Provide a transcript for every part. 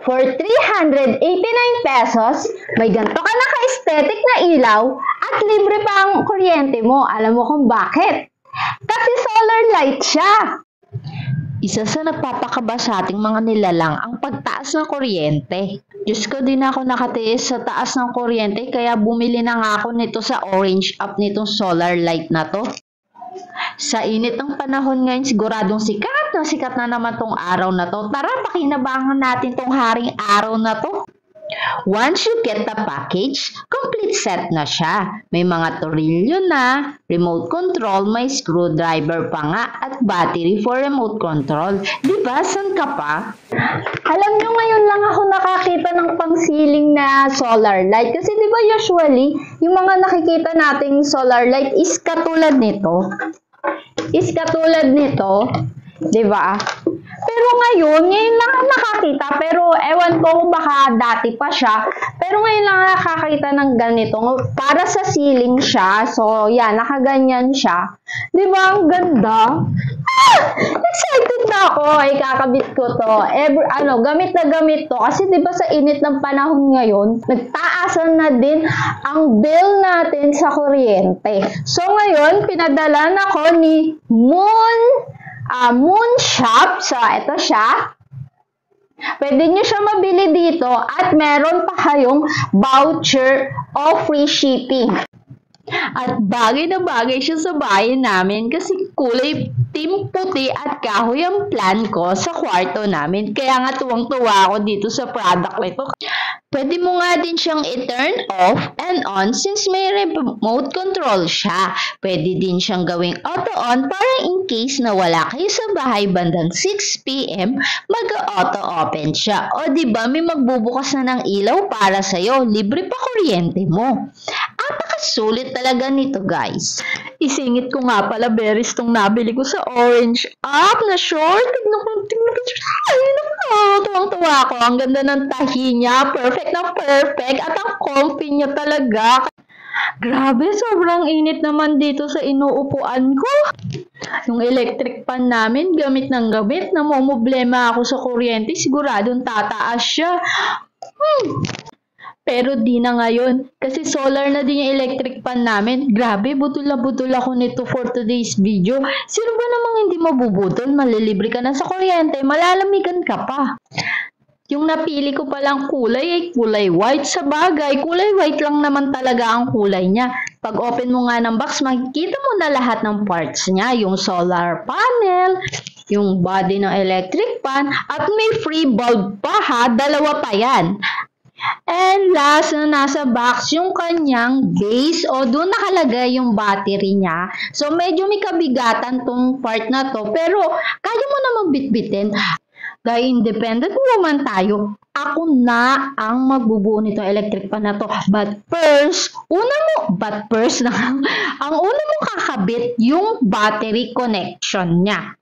For 389 pesos, may ganito ka na ka-aesthetic na ilaw at libre pa ang kuryente mo. Alam mo kung bakit? Kasi solar light siya. Isa sa nagpapakaba sa ating mga nilalang ang pagtaas ng kuryente. Diyos ko, din ako nakatiis sa taas ng kuryente kaya bumili na nga ako nito sa Orange app nitong solar light na to. Sa init ng panahon ngayon, siguradong sikat na naman tong araw na to. Tara, pakinabangan natin tong haring araw na to. Once you get the package, complete set na siya. May mga torilyo na, remote control, may screwdriver pa nga, at battery for remote control. Diba? San ka pa? Alam nyo, ngayon lang ako nakakita ng pang-ceiling na solar light. Kasi diba usually, yung mga nakikita nating solar light is katulad nito. Diba? Pero ngayon lang ako nakakita. Pero ewan ko kung baka dati pa siya. Pero ngayon lang nakakita ng ganito. Para sa ceiling siya. So, yan, nakaganyan siya. Diba? Ang ganda. Excited na ako. Ay, kakabit ko to. Gamit na gamit to. Kasi diba sa init ng panahon ngayon, nagtaasan na din ang bill natin sa kuryente. So, ngayon, pinadalan ako ni Moon Shop. So, ito siya. Pwede nyo siya mabili dito at meron pa kayong voucher o free shipping. At bagay na bagay siya sa bahay namin kasi kulay team puti at kahoy ang plan ko sa kwarto namin. Kaya nga tuwang-tuwa ako dito sa product nito. Pwede mo nga din siyang i-turn off and on since may remote control siya. Pwede din siyang gawing auto-on para in case na wala kayo sa bahay bandang 6 PM, mag-auto-open siya. O diba may magbubukas na ng ilaw para sa'yo. Libre pa kuryente mo. Apakasulit talaga nito, guys. Isingit ko nga pala, berries tong nabili ko sa Orange app na short. Tignan ko. Ay, tuwang-tuwa ako. Ang ganda ng tahi niya. Perfect na perfect. At ang comfy niya talaga. Grabe, sobrang init naman dito sa inuupuan ko. Yung electric pan namin, gamit ng gamit. Namumblema ako sa kuryente. Siguradong tataas siya. Pero di na ngayon. Kasi solar na din yung electric pan namin. Grabe, butol na butol ako nito for today's video. Sino ba namang hindi mabubutol? Malilibre ka na sa kuryente. Malalamigan ka pa. Yung napili ko palang kulay ay kulay white. Sa bagay, kulay white lang naman talaga ang kulay niya. Pag open mo nga ng box, makikita mo na lahat ng parts niya. Yung solar panel, yung body ng electric pan, at may free bulb pa ha. 2 pa yan. And last na nasa box, yung kanyang base o doon nakalagay yung battery niya. So, medyo may kabigatan tong part na to. Pero, kaya mo namang bitbitin. Dahil independent woman tayo, ako na ang magbubuo nitong electric pan na to. But first, ang una mong kakabit yung battery connection niya.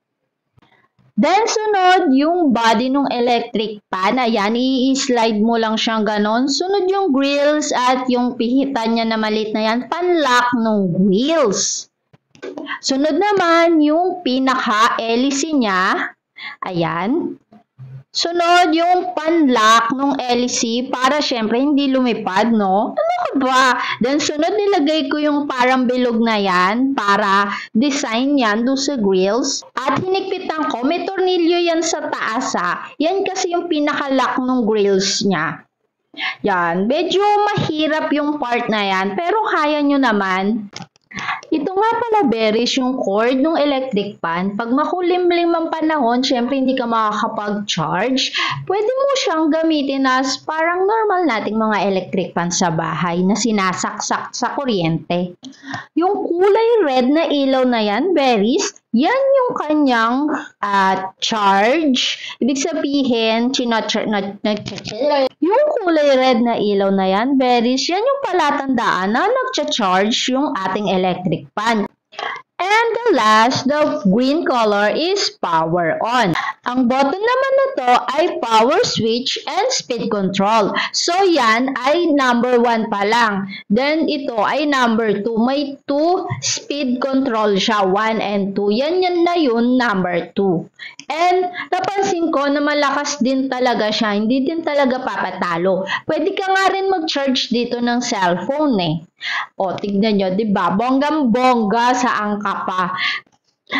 Then, sunod yung body ng electric pan. Ayan, i-slide mo lang siyang ganon. Sunod yung grills at yung pihitan niya na maliit na yan, panlock ng wheels. Sunod naman yung pinaka-hélice niya. Ayan. Sunod yung panlock ng hélice para syempre hindi lumipad, no? Ano ka ba? Then sunod nilagay ko yung parang bilog na yan para design yan doon sa grills. At hinigpitan ko, may tornilyo yan sa taas ha. Yan kasi yung pinaka-lock ng grills niya. Yan, medyo mahirap yung part na yan pero kaya nyo naman. Ito nga pala, berries, yung cord ng electric pan. Pag makulimlim ang panahon, syempre hindi ka makakapag-charge. Pwede mo siyang gamitin as parang normal nating mga electric pan sa bahay na sinasaksak sa kuryente. Yung kulay red na ilaw na yan, berries, yan yung kanyang charge. Ibig sabihin, yung kulay red na ilaw na yan, berries, yan yung palatandaan na nagcha-charge yung ating electric pan. And the last, the green color is power on. Ang button naman na to ay power switch and speed control. So yan ay number 1 pa lang. Then ito ay number 2. May 2 speed control siya, 1 and 2. Yan na yun, number 2. And napansin ko na malakas din talaga siya. Hindi din talaga papatalo. Pwede ka nga rin mag-charge dito ng cellphone eh. O, tignan nyo, diba? Bonggang-bongga sa angka pa.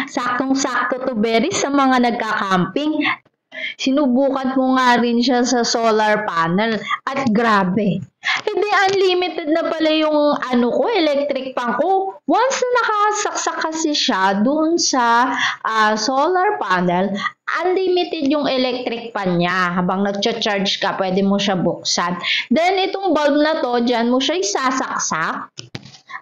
Saktong-sakto to very sa mga nagka-camping. Sinubukan mo nga rin siya sa solar panel at grabe. Hindi unlimited na pala yung electric pan ko. Once na nakasaksak kasi siya doon sa solar panel, unlimited yung electric pan niya. Habang nagcha-charge ka, pwede mo siya buksan. Then itong bulb na to, dyan mo siya isasaksak.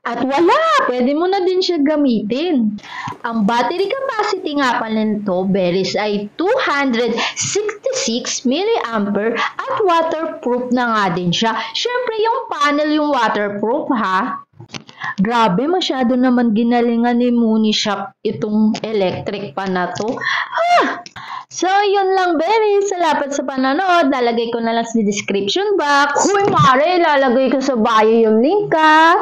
At wala, pwede mo na din siya gamitin. Ang battery capacity nga pala nito, Beris, ay 266 mAh at waterproof na nga din siya. Siyempre, yung panel yung waterproof ha. Grabe, masyado naman ginalingan ni Munishop itong electric pan na to. So, yun lang, Beris. Salamat sa panonood. Lalagay ko na lang sa description box. Huy, mare, lalagay ko sa bio yung link ka.